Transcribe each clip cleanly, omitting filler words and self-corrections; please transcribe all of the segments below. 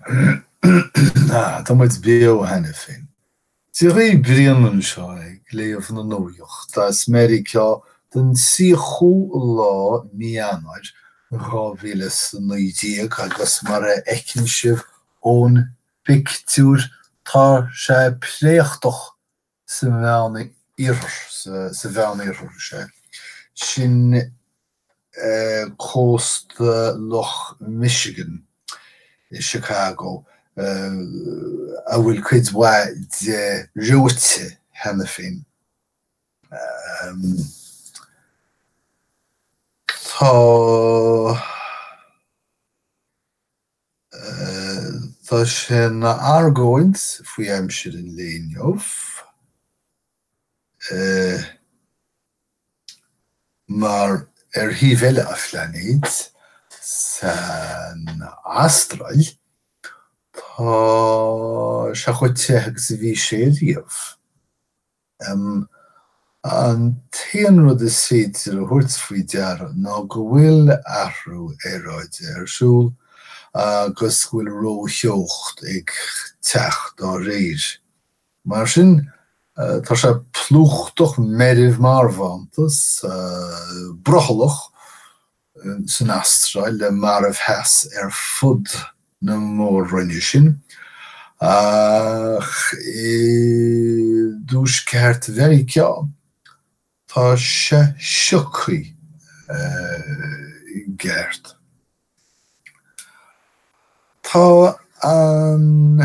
Tá muid bio henne fin. Ti ri brian seo léomh na nóoch Tás Meiriceá den sichú lá níanaid ráhílas nuidíag agus mar a ecin sibh ón pictiúr tá sé pléochtach sa bheanna sa bheanna iarthar sé. Sin coast Loch Michigan in Chicago. A bhfuil cuid wa de rúte henne fin. Tá sé na argóint faoi aimsir in léinneomh. Mar híbhéile a phleanéid san Astráil tá se chuid teach sa bhí sé riamh. An taon rud is féidir a thuirt faoi deara ná go bhfuil athrú éráid arsúl agus bhfuil ró-fhuacht ag teach dá réir. Mar sin tá sé plúchtach meireamh marbhantas brothalach san Astráil le marbh heas fud na mór rinne sin. Ach dús ceart Veiniséala tá sé siocchaí gceart. Tá an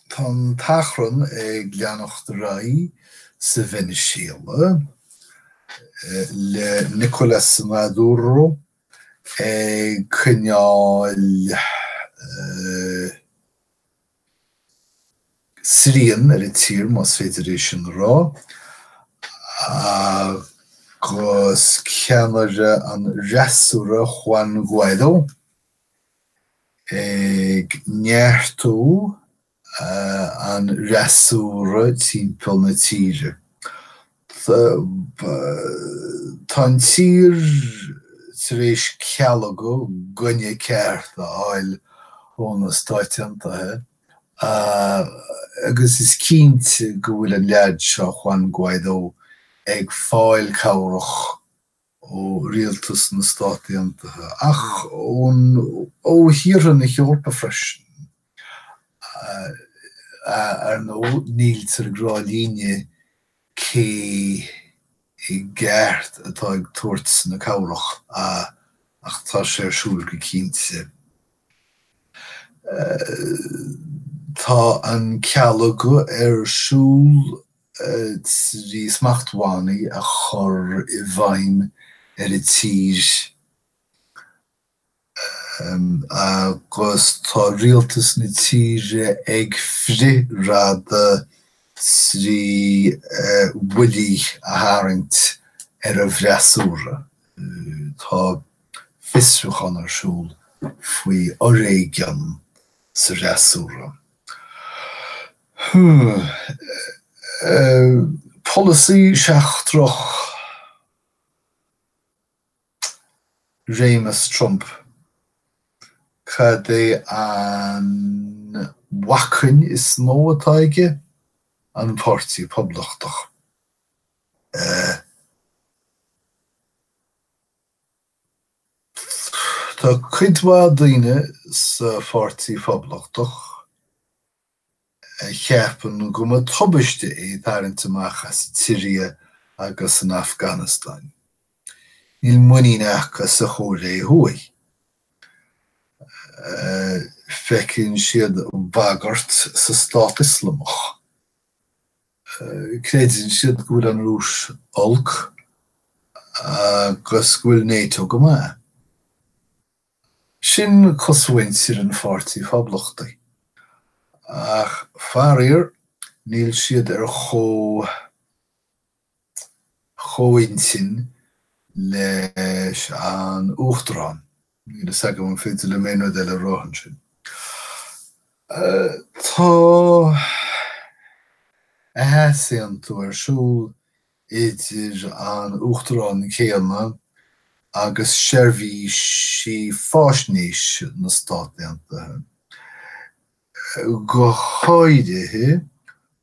Tá tachran ag leannacht raí sa Veiniséala le Nicolás Maduro ag cynnal Syrian ar y tír mas féidir sin rá agus ceannaire an reasúra Juan Guaidó ag neartú an reasúra timpeall na tíre. Tá an tír tar éis cealla go gunne ceart a áil ón na Stáit Aontaithe agus is cinnte go bhfuil an lead seo Juan Guaidó ag fáil cabhrach ó rialtas na Stáit Aontaithe ach ó thiarna na Eorpa freisin ar nó níl tar grá líne cé i gceart atá ag tuairt na cabhrach ach tá sé ar siúl go cinnte. Tá an cealla go ar siúl trí smachtbhánaí a chur i bhfeidhm ar y tír agus tá rialtas na tíre ag frithráda trí bhuilí a tharraingt ar a bhreasúra. Tá fiosrúchan ar siúl faoi oréigean sa reasúra. Policy seachtrach Rémas Trump cad é an bhacain is mó atá aige an pártaí poblachtach. Tá cuidmhá daoine sa pártaí poblachtach cheapan go mo tubaiste é tarraingt amach as Síria agus an Afghanistan. Níl muín acha sa Chóiré thuaidh. Feiceann siad bagart sa Stát Islamach. Creideann siad go bhfuil an rúis olc agus go bhfuil NATO go maith. Sin coshaintir an pháirtí poblachtaí. Ach fearir níl siad ar chomhaintin leis an uachtarán. Níl is agam an féidir le méanú de le ráhan sin. Tá a heasaíonn tú ar siúl idir an uachtarán céanna agus seirbhí sí fáisnéis na Stát Aontaithe. Go háirithe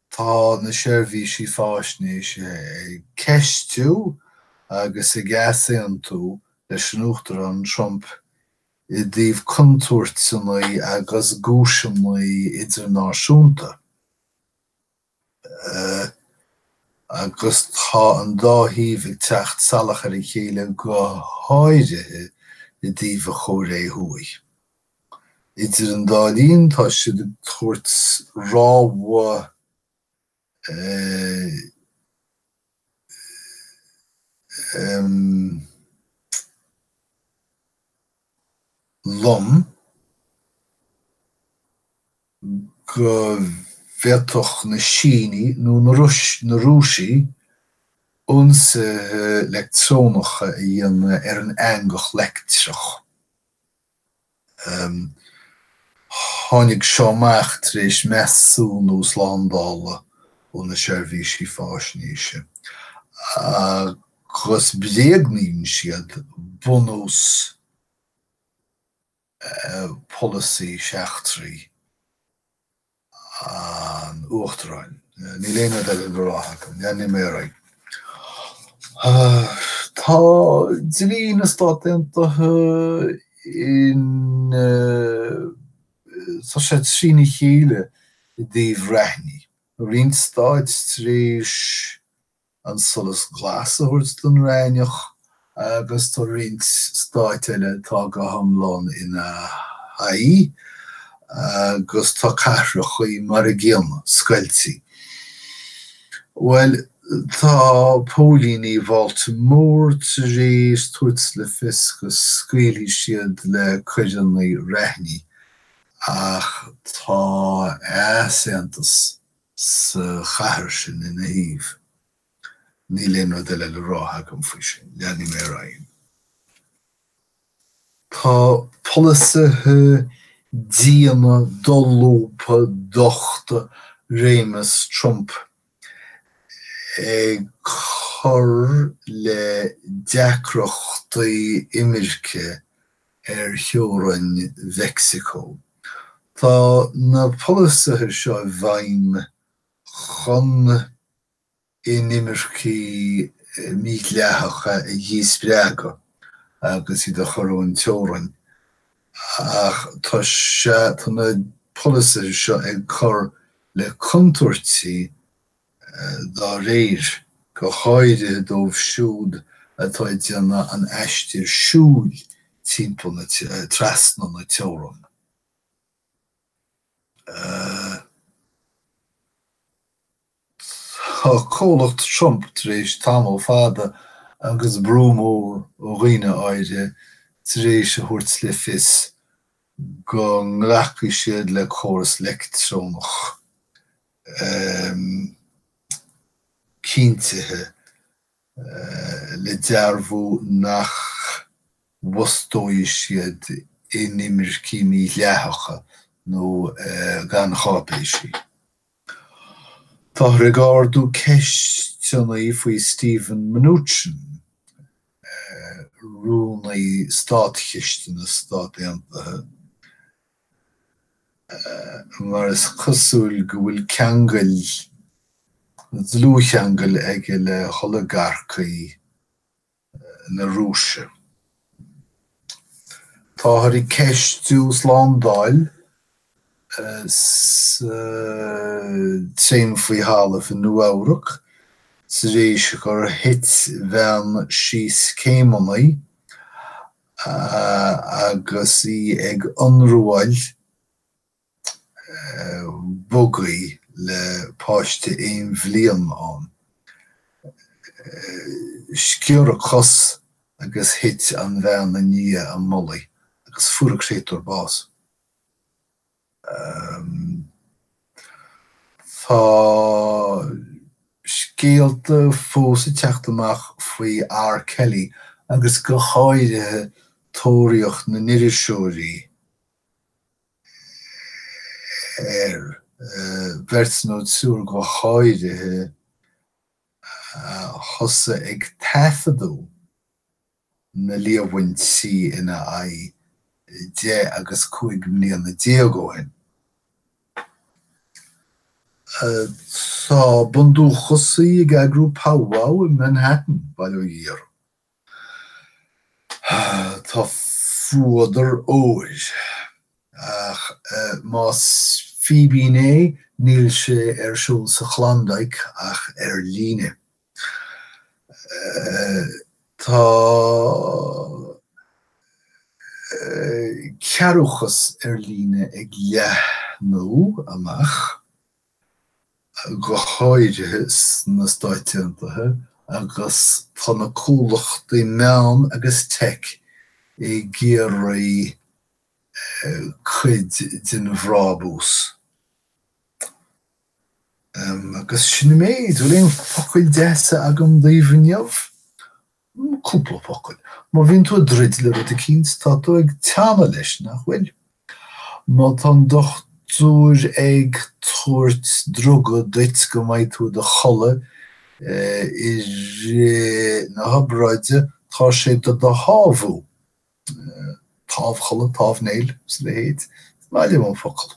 tá na seirbhí sí fáisnéis ceistú agus I gceasaíonn leis an uachtar an Trump I dtaobh contúirt sannaí agus gúiseannaí idirnáisiúnta. Agus tá an dá híomh ag teacht salach ar a chéile go háirithe I dtaobh a Chóiré thuaidh. Idir an dálín tá siad ag tuairt Ró-fhuacht lom go bhféadfadh na Síní nó na Rúsaí ionsaithe leictreonacha a dhéanamh ar an aingach leictreach. Tháinig seo amach tar éis measún nó slándála ó na seirbhí sí fáisnéise. Agus bléagnaíonn siad bunús policy seachtarí an uachtaráin. Ní léana de go ráthacha, ní Meiriceá. Tá dlí na Stát Aontaithe tá sé trína chéile I dtaobh reithní. Rion stáit tar éis an solas glas a thabhairt don ráineach agus tá rion stáit eile tá go hiomlán ina Haí agus tá caithreachaí mar a gcéanna, scoiltí. Well, tá póilíní Baltimore tar éis tuairt le fios go scaoiligh siad le cuireannaí reithní ach tá easaontas sa chathair sin ina thaobh. Ní léana de le ráthacha faoi sin, ní Meiriceá. Tá polaisaithe díana dulúpa dochta réimeas Trump ag chur le deacrachtaí imirce ar theorainn Meiceá. Tá na polaisaithe seo bhaim chun inimircí mídhleathacha a dhíos breaga agus iad a chur an teorainn. Ach tá na polaisaithe seo ag chur le contúirtí dá réir go háirithe dómh siúd atá ag déanamh an eistir siúil timpeall na trasna na teorainn. Tá comhlacht Trump tar éis tamall fada agus brúmór ó dhaoine áire tar éis a thabhairt le fios go nglacadh siad le córas leictreonach cinnteithe le dearbhú nach bhostóidh siad inimircí mídhleathacha nó gan chápéisí. Tá regardú ceistionaí faoi Stephen Mnuchin, rúnaí státchiste na Stát Aontaithe. Mar is cosúil go bhfuil ceangail, dlúthcheangail aige le holigarchaí na Rúise. Tá thairg ceistú slándáil tréim faoi hála fa Nuamhreach tar éis gur hit bhean síos céimeannaí agus í ag ionrúáil bogaí le páiste 1 bhliain ann. Scior a cos agus hit an bhean na nua an mulaí agus fuair a créitear bás. Tá scéalta fós teacht amach faoi R. Kelly agus go háirithe tóiríocht na neireasóirí beirt nó suair go háirithe thosa ag taifeadú na líomhaint si ina ai 10 agus 5 mbliana déagóin. Tá bundú chosaí ag agrú powwow in Manhattan bailú díor. Tá fuadar óir ach más fibíné níl sé siúl sa chlandaig ach líne. Tá cearúchas líne ag leathnú amach go háirithe na Stáit Untaithe agus tá na cúlachtaí meán agus tech I géirí cuid den bhrábús. Agus sin méid bhfuil éon focail deasa agam daomhneamh? Cúpla focail. Má bhíonn tú drid le rud a cíns tá tú ag teama leis nach bhfuil. Má tá dochtúir ag tuairt drogad duit go mbeidh tú de cholle na habráide tá sé do hábhú. Tábh cholle, tábh néil, sa le héad. Máile má focail.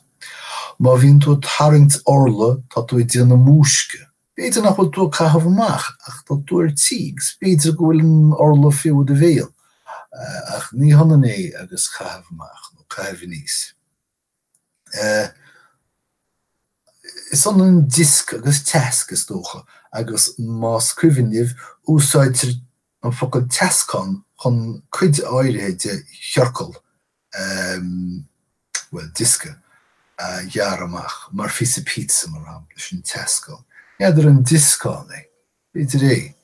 Má bhíonn tú tarraingt orla tá tú ag déanamh múisce. Beidir nach bhfuil tú caithfh amach ach tá tú ar tíogs. Beidir go bhfuil an orla fiú de bhéal. Ach ní hana é agus caithfh amach nó caithfh níos. Is an disc agus teasc is dócha agus má scribhneamh úsáidtear an focail teascán chun cuid áirithe de chearcail disca jaar amach mar fisa pizza mar am leis an teascán. Idir an discán é. Beidir é.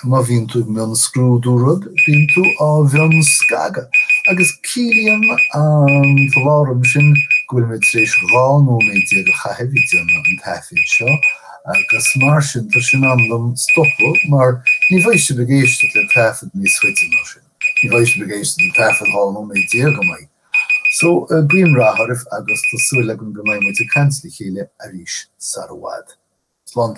Má bhíonn tú meán scrúdúrad, bhíonn tú á bhean scaga. Agus cílíonn an bhláram sin go bhfuil méid rééis rá nó méid déag a chaithfid an taifid seo, agus mar sin tar sin anlam stoppel, maar ní bhaid sé begéiste le taifid níos chuite ná sin. Ní bhaid sé begéiste le taifid há nó méid déag go mbeidh. So bíon ráthirh agus tásúil le go mbeidh muid a cancla chéile a rís sa bhád. Slán